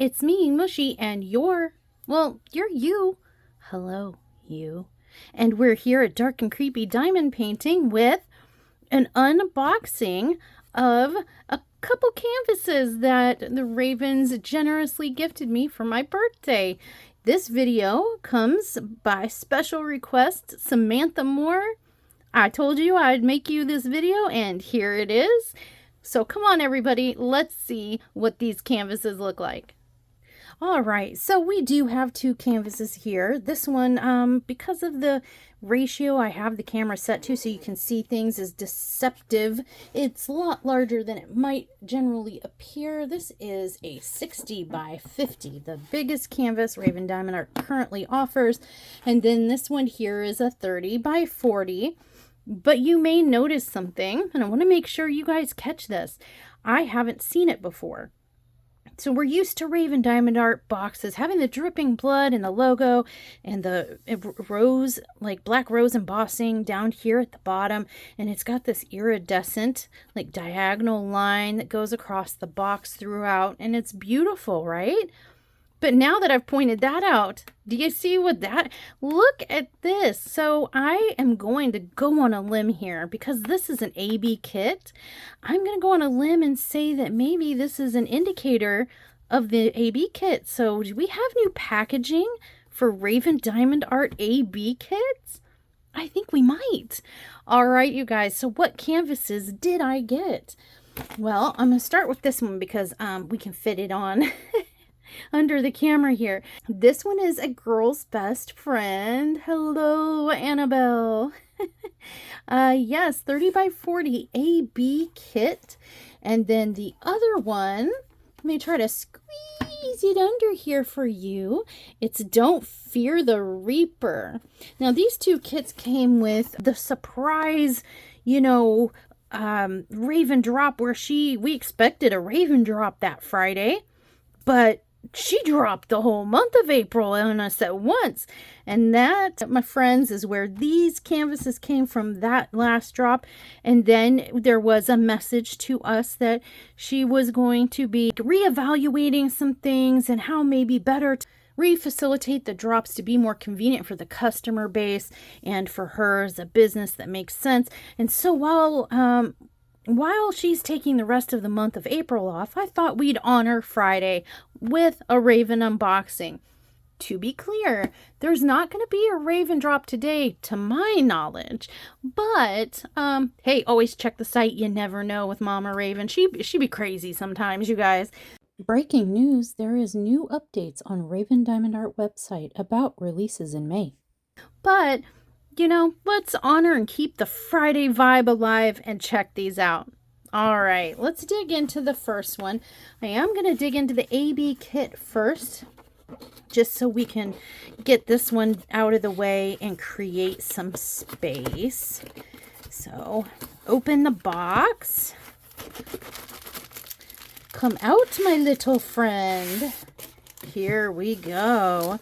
it's me, Mushy, and you're you. Hello, you. And we're here at Dark and Creepy Diamond Painting with an unboxing of a couple canvases that the Ravens generously gifted me for my birthday. This video comes by special request, Samantha Moore. I told you I'd make you this video, and here it is. So come on, everybody, let's see what these canvases look like. All right, so we do have two canvases here. This one, because of the ratio I have the camera set to so you can see things, is deceptive. It's a lot larger than it might generally appear. This is a 60 by 50, the biggest canvas Raven Diamond Art currently offers. And then this one here is a 30 by 40. But you may notice something, and I want to make sure you guys catch this. I haven't seen it before. So we're used to Raven Diamond Art boxes having the dripping blood and the logo and the rose, like black rose embossing down here at the bottom. And it's got this iridescent, like diagonal line that goes across the box throughout. And it's beautiful, right? But now that I've pointed that out, do you see what that... Look at this. So I am going to go on a limb here because this is an AB kit. I'm going to go on a limb and say that maybe this is an indicator of the AB kit. So do we have new packaging for Raven Diamond Art AB kits? I think we might. All right, you guys. So what canvases did I get? Well, I'm going to start with this one because we can fit it on under the camera here. This one is A Girl's Best Friend. Hello, Annabelle. Yes, 30 by 40 AB kit. And then the other one, let me try to squeeze it under here for you. It's Don't Fear the Reaper. Now, these two kits came with the surprise, Raven drop where we expected a Raven drop that Friday, but she dropped the whole month of April on us at once. And that, my friends, is where these canvases came from, that last drop. And then there was a message to us that she was going to be reevaluating some things and how maybe better to refacilitate the drops to be more convenient for the customer base and for her as a business that makes sense. And so while she's taking the rest of the month of April off, I thought we'd honor Friday with a Raven unboxing. To be clear, there's not going to be a Raven drop today, to my knowledge. But, hey, always check the site. You never know with Mama Raven. She be crazy sometimes, you guys. Breaking news, there is new updates on Raven Diamond Art website about releases in May. But let's honor and keep the Friday vibe alive and check these out. All right, let's dig into the first one. I am going to dig into the AB kit first, just so we can get this one out of the way and create some space. So, open the box. Come out, my little friend. Here we go.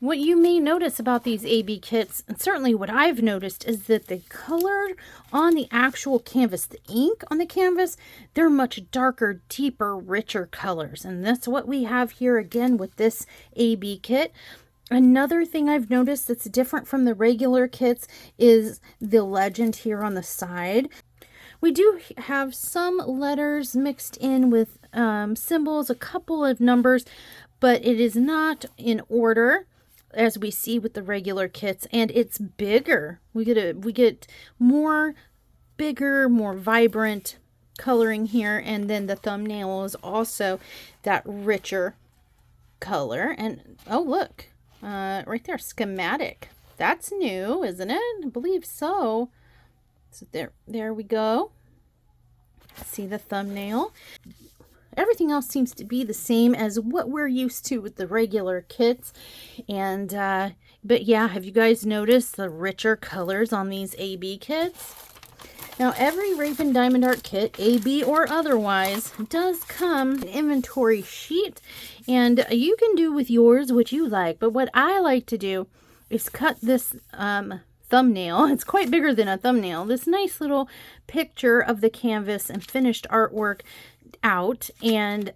What you may notice about these AB kits, and certainly what I've noticed, is that the color on the actual canvas, the ink on the canvas, they're much darker, deeper, richer colors. And that's what we have here again with this AB kit. Another thing I've noticed that's different from the regular kits is the legend here on the side. We do have some letters mixed in with symbols, a couple of numbers, but it is not in order as we see with the regular kits, and it's bigger. We get more bigger, more vibrant coloring here, and then the thumbnail is also that richer color. And oh, look, right there, schematic. That's new, isn't it? I believe so. So there we go. See the thumbnail. Everything else seems to be the same as what we're used to with the regular kits. And, but yeah, have you guys noticed the richer colors on these AB kits? Now, every Raven Diamond Art kit, AB or otherwise, does come an inventory sheet. And you can do with yours what you like. But what I like to do is cut this thumbnail. It's quite bigger than a thumbnail. This nice little picture of the canvas and finished artwork out, and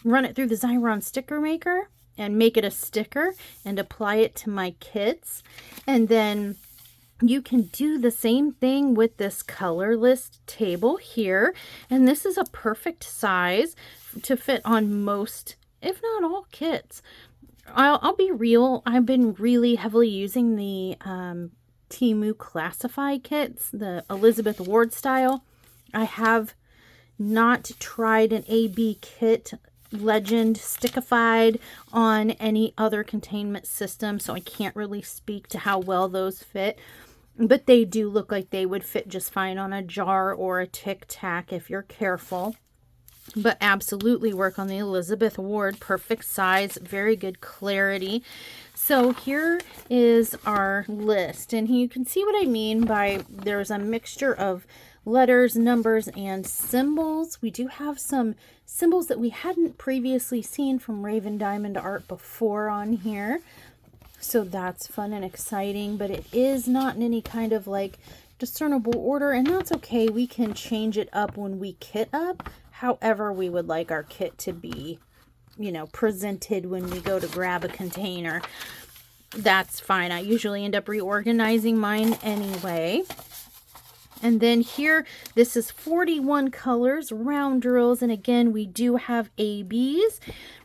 run it through the Xyron sticker maker and make it a sticker and apply it to my kits. And then you can do the same thing with this color list table here. And this is a perfect size to fit on most, if not all, kits. I'll be real. I've been really heavily using the Temu Classify kits, the Elizabeth Ward style. I have not tried an AB kit Legend stickified on any other containment system, so I can't really speak to how well those fit. But they do look like they would fit just fine on a jar or a Tic Tac if you're careful. But absolutely work on the Elizabeth Ward. Perfect size, very good clarity. So here is our list. And you can see what I mean by there's a mixture of letters, numbers, and symbols. We do have some symbols that we hadn't previously seen from Raven Diamond art before on here. So that's fun and exciting, but it is not in any kind of like discernible order, and that's okay. We can change it up when we kit up, however we would like our kit to be, you know, presented when we go to grab a container. That's fine. I usually end up reorganizing mine anyway. And then here, this is 41 colors, round drills, and again, we do have ABs.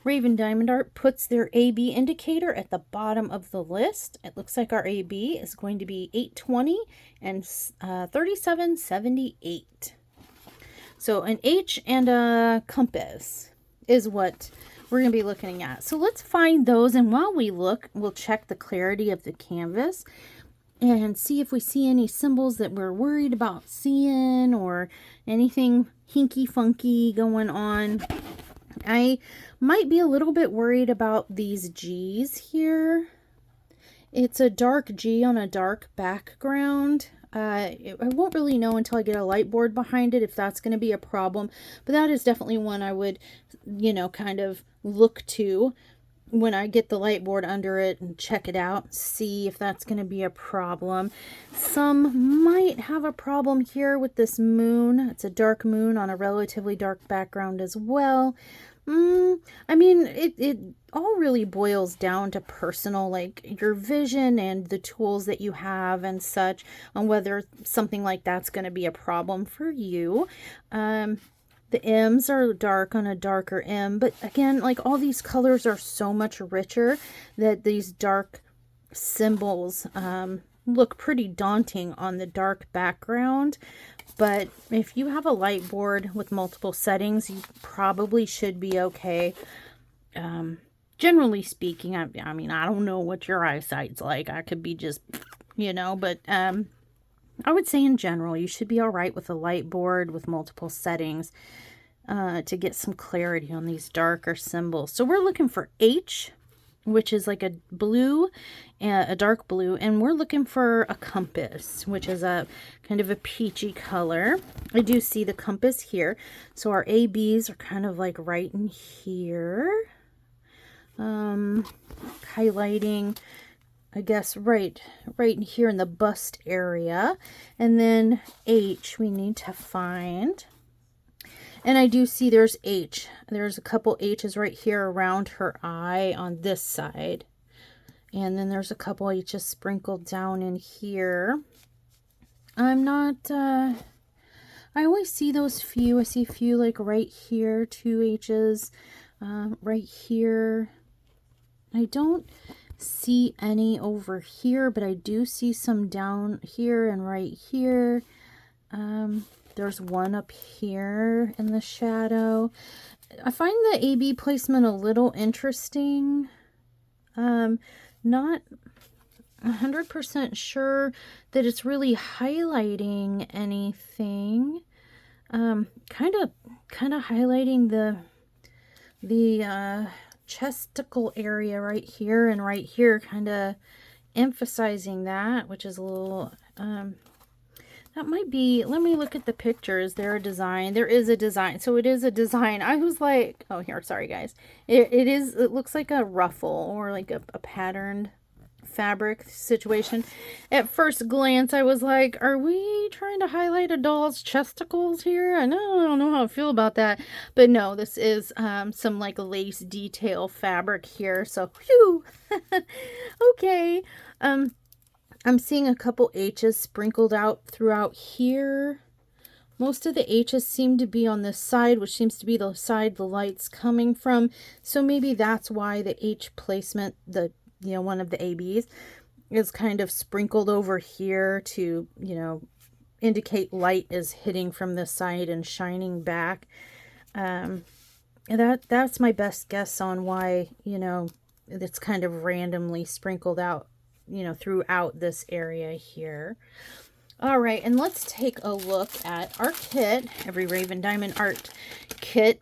Raven Diamond Art puts their AB indicator at the bottom of the list. It looks like our AB is going to be 820 and 3778. So an H and a compass is what we're going to be looking at. So let's find those, and while we look, we'll check the clarity of the canvas and see if we see any symbols that we're worried about seeing or anything hinky funky going on. I might be a little bit worried about these G's here. It's a dark G on a dark background. I won't really know until I get a light board behind it if that's going to be a problem, but that is definitely one I would, you know, kind of look to when I get the light board under it and check it out, see if that's going to be a problem. Some might have a problem here with this moon. It's a dark moon on a relatively dark background as well. I mean, it all really boils down to personal, like your vision and the tools that you have and such, on whether something like that's going to be a problem for you. The M's are dark on a darker M, but again, like all these colors are so much richer that these dark symbols look pretty daunting on the dark background. But if you have a light board with multiple settings, you probably should be okay. Generally speaking, I mean, I don't know what your eyesight's like. I could be just, you know, but I would say in general, you should be all right with a light board with multiple settings to get some clarity on these darker symbols. So we're looking for H, which is like a blue, a dark blue, and we're looking for a compass, which is a kind of a peachy color. I do see the compass here. So our ABs are kind of like right in here. Highlighting, I guess, right in here in the bust area. And then H we need to find. And I do see there's H. There's a couple H's right here around her eye on this side. And then there's a couple H's sprinkled down in here. I'm not, I always see those few. I see a few like right here, 2 H's, right here. I don't see any over here, but I do see some down here and right here. There's one up here in the shadow. I find the AB placement a little interesting. Not 100% sure that it's really highlighting anything. Kind of highlighting the chesticle area right here and right here, kind of emphasizing that, which is a little, that might be, let me look at the picture. Is there a design? There is a design. So it is a design. I was like, oh, here, sorry guys. It looks like a ruffle or like a patterned fabric situation. At first glance, I was like, are we trying to highlight a doll's chesticles here? I don't know how I feel about that. But no, this is some like lace detail fabric here. So, phew. Okay. I'm seeing a couple H's sprinkled out throughout here. Most of the H's seem to be on this side, which seems to be the side the light's coming from. So maybe that's why the H placement, one of the ABs, is kind of sprinkled over here to, indicate light is hitting from this side and shining back. And that's my best guess on why, it's kind of randomly sprinkled out, throughout this area here. All right, and let's take a look at our kit. Every Raven Diamond Art kit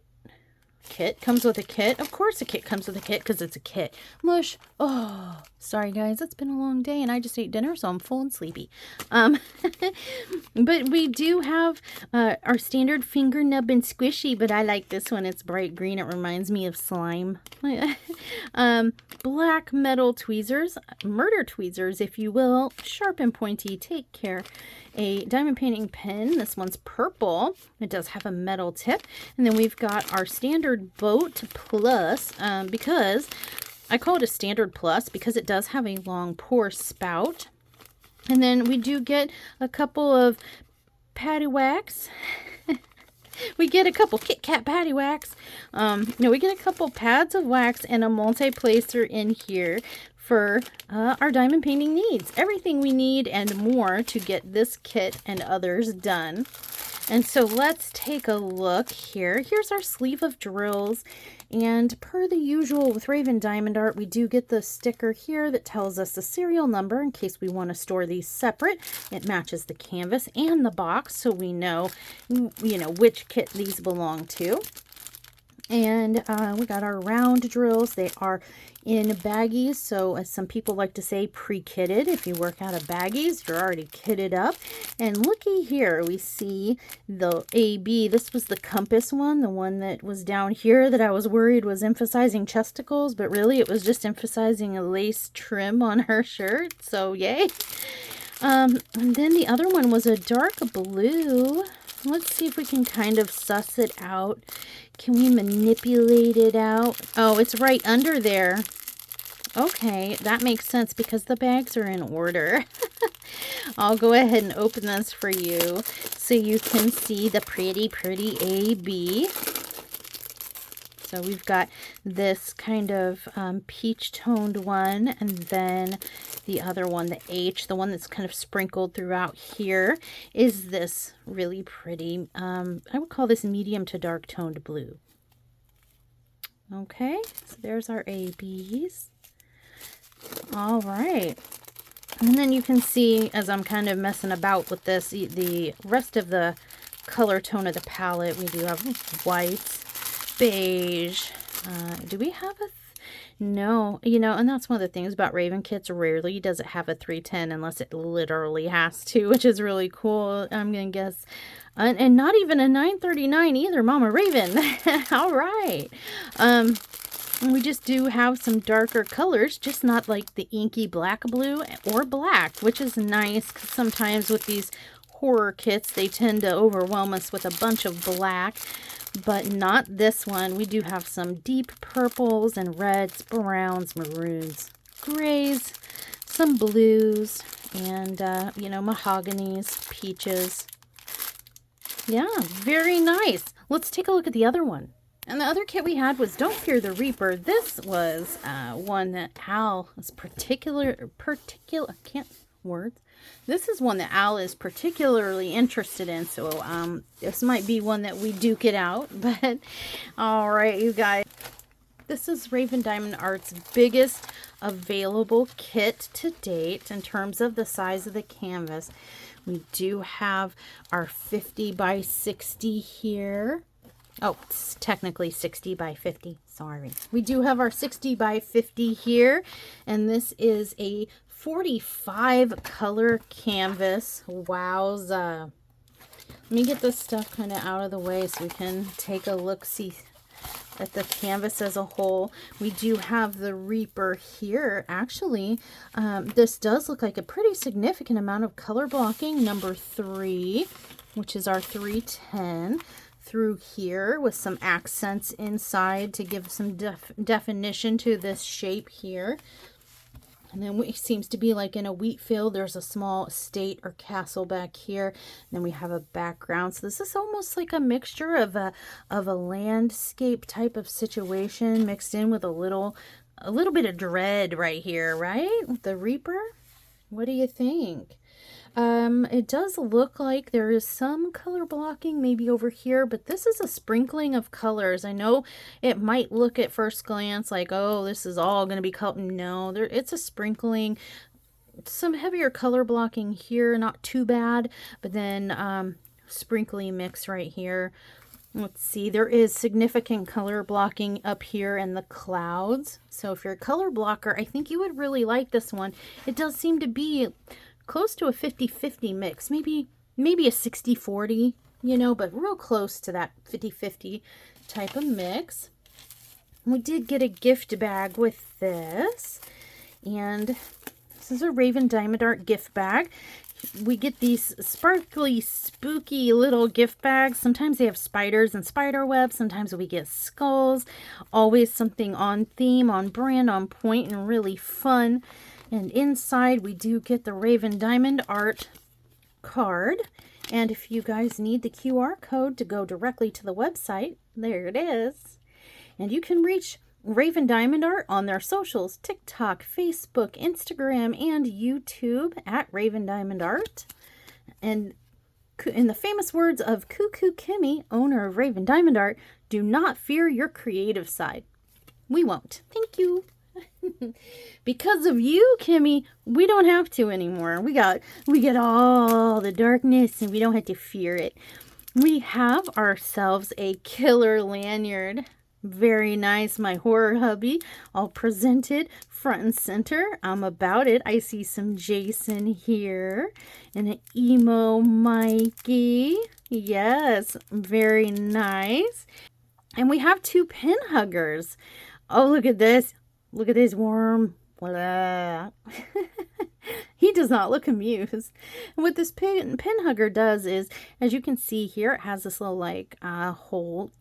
comes with a kit. Of course a kit comes with a kit because it's a kit. Mush. Oh, sorry guys, it's been a long day and I just ate dinner, so I'm full and sleepy. But we do have our standard finger nub and squishy, but I like this one. It's bright green. It reminds me of slime. Black metal tweezers, murder tweezers, if you will, sharp and pointy. Take care. A diamond painting pen. This one's purple. It does have a metal tip. And then we've got our standard boat plus, because I call it a standard plus because it does have a long pour spout. And then we do get a couple of paddywhacks. We get a couple KitCatPattiwaks. We get a couple pads of wax and a multi-placer in here for our diamond painting needs. Everything we need and more to get this kit and others done. And so let's take a look here. Here's our sleeve of drills. And per the usual with Raven Diamond Art, we do get the sticker here that tells us the serial number in case we want to store these separate. It matches the canvas and the box so we know, which kit these belong to. And we got our round drills. They are in baggies, so as some people like to say, pre-kitted. If you work out of baggies, you're already kitted up. And looky here, we see the AB. This was the compass one, the one that was down here that I was worried was emphasizing chesticles, but really it was just emphasizing a lace trim on her shirt, so yay. And then the other one was a dark blue. Let's see if we can kind of suss it out. Can we manipulate it out? Oh, it's right under there. Okay, that makes sense because the bags are in order. I'll go ahead and open this for you so you can see the pretty, pretty AB. So we've got this kind of peach toned one, and then the other one, the H, the one that's kind of sprinkled throughout here, is this really pretty, I would call this medium to dark toned blue. Okay, so there's our ABs. All right. And then you can see, as I'm kind of messing about with this, the rest of the color tone of the palette. We do have whites, beige. Do we have a... No, and that's one of the things about Raven kits. Rarely does it have a 310 unless it literally has to, which is really cool. I'm going to guess. And not even a 939 either, Mama Raven. All right. We just do have some darker colors, just not like the inky black blue or black, which is nice because sometimes with these horror kits, they tend to overwhelm us with a bunch of black. But not this one. We do have some deep purples and reds, browns, maroons, grays, some blues, and, mahoganies, peaches. Yeah, very nice. Let's take a look at the other one. And the other kit we had was Don't Fear the Reaper. This was one that Al is This is one that Al is particularly interested in, so this might be one that we duke it out. But all right, you guys, this is Raven Diamond Art's biggest available kit to date in terms of the size of the canvas. We do have our 50 by 60 here. Oh, it's technically 60 by 50. Sorry. We do have our 60 by 50 here, and this is a 45 color canvas. Wowza. Let me get this stuff kind of out of the way so we can take a look-see at the canvas as a whole. We do have the Reaper here. Actually, this does look like a pretty significant amount of color blocking. Number 3, which is our 310. Through here with some accents inside to give some definition to this shape here. And then it seems to be like in a wheat field. There's a small estate or castle back here. And then we have a background. So this is almost like a mixture of a landscape type of situation mixed in with a little bit of dread right here, right? With the Reaper. What do you think? It does look like there is some color blocking maybe over here, but this is a sprinkling of colors. I know it might look at first glance like, oh, this is all going to be color. No, it's a sprinkling. Some heavier color blocking here, not too bad, but then sprinkly mix right here. Let's see, there is significant color blocking up here in the clouds. So if you're a color blocker, I think you would really like this one. It does seem to be close to a 50-50 mix, maybe a 60-40, you know, but real close to that 50-50 type of mix. We did get a gift bag with this, and this is a Raven Diamond Art gift bag. We get these sparkly, spooky little gift bags. Sometimes they have spiders and spider webs. Sometimes we get skulls. Always something on theme, on brand, on point, and really fun. And inside we do get the Raven Diamond Art card. And if you guys need the QR code to go directly to the website, there it is. And you can reach Raven Diamond Art on their socials, TikTok, Facebook, Instagram, and YouTube at Raven Diamond Art. And in the famous words of Cuckoo Kimmy, owner of Raven Diamond Art, do not fear your creative side. We won't. Thank you. Because of you, Kimmy, we don't have to anymore. We get all the darkness and we don't have to fear it. We have ourselves a killer lanyard. Very nice. My horror hubby all presented front and center. I'm about it. I see some Jason here and an emo Mikey. Yes, very nice. And we have 2 pin huggers. Oh, look at this. Look at this worm. He does not look amused. And what this pin hugger does is, as you can see here, it has this little like hole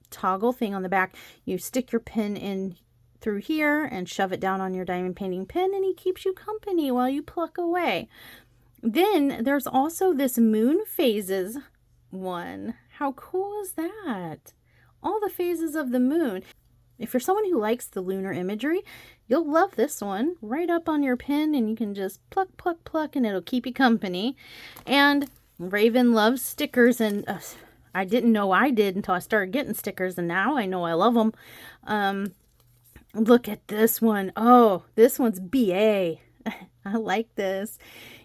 toggle thing on the back. You stick your pin in through here and shove it down on your diamond painting pin, and he keeps you company while you pluck away. Then there's also this moon phases one. How cool is that? All the phases of the moon. If you're someone who likes the lunar imagery, you'll love this one. Right up on your pin, and you can just pluck, pluck, pluck, and it'll keep you company. And Raven loves stickers, and I didn't know I did until I started getting stickers, and now I know I love them. Look at this one. Oh, this one's BA. I like this.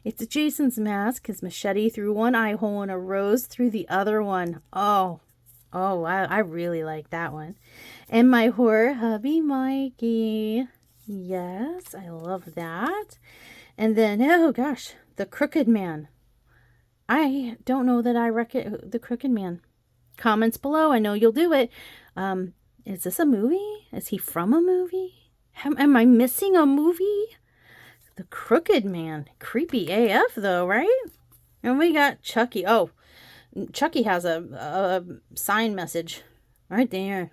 It's Jason's mask, his machete through one eye hole and a rose through the other one. Oh, I really like that one. And my horror hubby, Mikey. Yes, I love that. And then, oh gosh, the Crooked Man. I don't know that I reckon the Crooked Man. Comments below. I know you'll do it. Is this a movie? Is he from a movie? Am I missing a movie? The Crooked Man. Creepy AF though, right? And we got Chucky. Oh, Chucky has a sign message right there.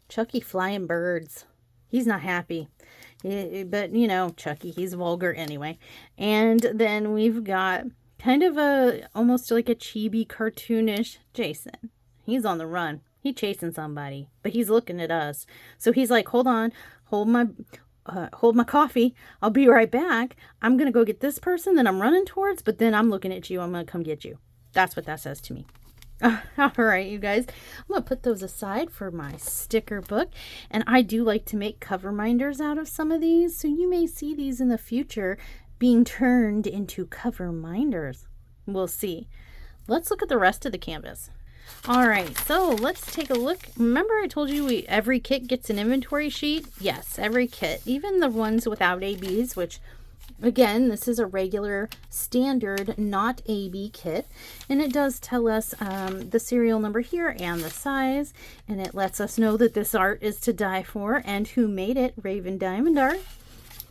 Chucky flying birds. He's not happy. But, you know, Chucky, he's vulgar anyway. And then we've got kind of almost like a chibi cartoonish Jason. He's on the run. He's chasing somebody, but he's looking at us. So he's like, hold on, hold my coffee. I'll be right back. I'm going to go get this person that I'm running towards, but then I'm looking at you. I'm going to come get you. That's what that says to me. All right, you guys, I'm going to put those aside for my sticker book. And I do like to make cover minders out of some of these. So you may see these in the future being turned into cover minders. We'll see. Let's look at the rest of the canvas. All right, so let's take a look. Remember I told you every kit gets an inventory sheet? Yes, every kit, even the ones without ABs, which Again, this is a regular standard, not AB kit, and it does tell us the serial number here and the size, and it lets us know that this art is to die for and who made it, Raven Diamond Art.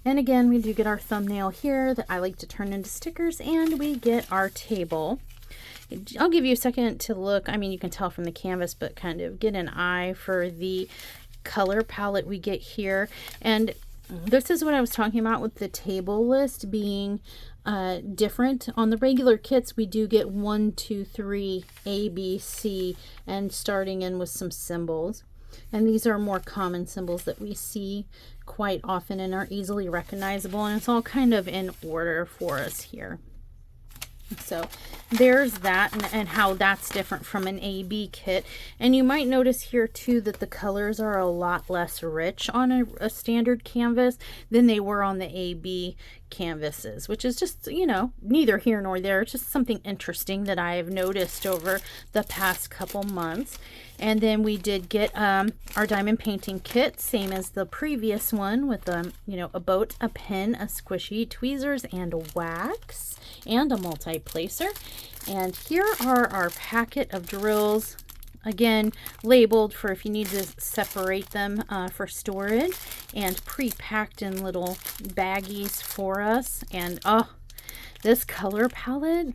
And again, we do get our thumbnail here that I like to turn into stickers, and we get our table. I'll give you a second to look. I mean, you can tell from the canvas, but kind of get an eye for the color palette we get here. And this is what I was talking about with the table list being different. On the regular kits, we do get 1, 2, 3, A, B, C, and starting in with some symbols. And these are more common symbols that we see quite often and are easily recognizable. And it's all kind of in order for us here. So there's that, and how that's different from an AB kit. And you might notice here too that the colors are a lot less rich on a standard canvas than they were on the AB canvases, which is just, you know, neither here nor there. It's just something interesting that I've noticed over the past couple months. And then we did get our diamond painting kit, same as the previous one, with you know, a boat, a pen, a squishy, tweezers, and a wax, and a multi-placer. And here are our packet of drills, again labeled for if you need to separate them for storage, and pre-packed in little baggies for us. And oh, this color palette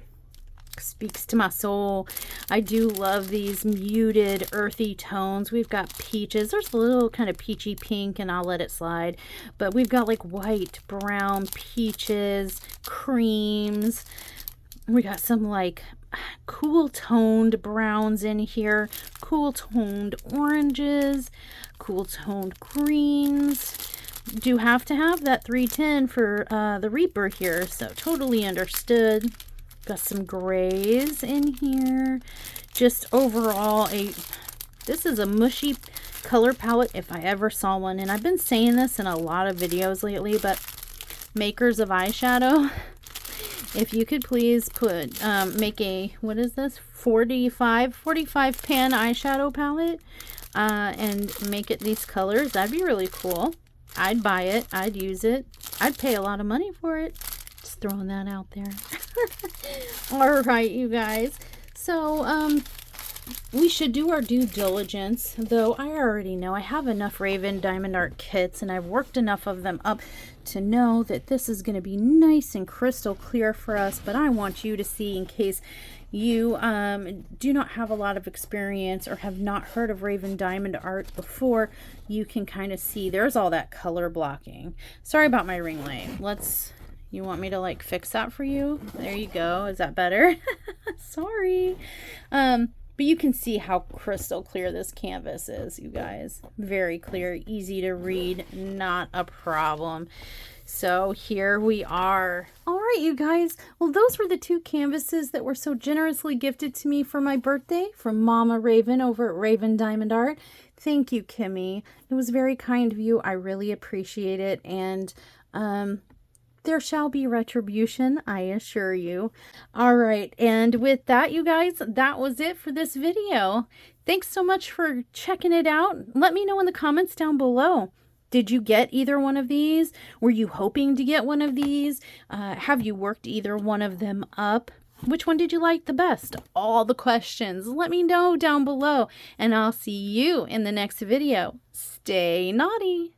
speaks to my soul. I do love these muted earthy tones. We've got peaches. There's a little kind of peachy pink, and I'll let it slide, but we've got like white, brown, peaches, creams. We got some like cool toned browns in here, cool toned oranges, cool toned greens. Do have to have that 310 for the Reaper here, so totally understood. Got some grays in here. Just overall, this is a mushy color palette if I ever saw one. And I've been saying this in a lot of videos lately, but makers of eyeshadow, if you could please put make a, what is this, 45 pan eyeshadow palette and make it these colors, that'd be really cool. I'd buy it. I'd use it. I'd pay a lot of money for it. Just throwing that out there. All right, you guys. So we should do our due diligence, though I already know I have enough Raven Diamond Art kits, and I've worked enough of them up to know that this is going to be nice and crystal clear for us. But I want you to see, in case you do not have a lot of experience or have not heard of Raven Diamond Art before, you can kind of see there's all that color blocking. Sorry about my ring light. You want me to like fix that for you? There you go. Is that better? Sorry. But you can see how crystal clear this canvas is, you guys. Very clear, easy to read, not a problem. So here we are. All right, you guys. Well, those were the 2 canvases that were so generously gifted to me for my birthday from Mama Raven over at Raven Diamond Art. Thank you, Kimmy. It was very kind of you. I really appreciate it. And there shall be retribution, I assure you. All right, and with that, you guys, that was it for this video. Thanks so much for checking it out. Let me know in the comments down below. Did you get either one of these? Were you hoping to get one of these? Have you worked either one of them up? Which one did you like the best? All the questions. Let me know down below, and I'll see you in the next video. Stay naughty.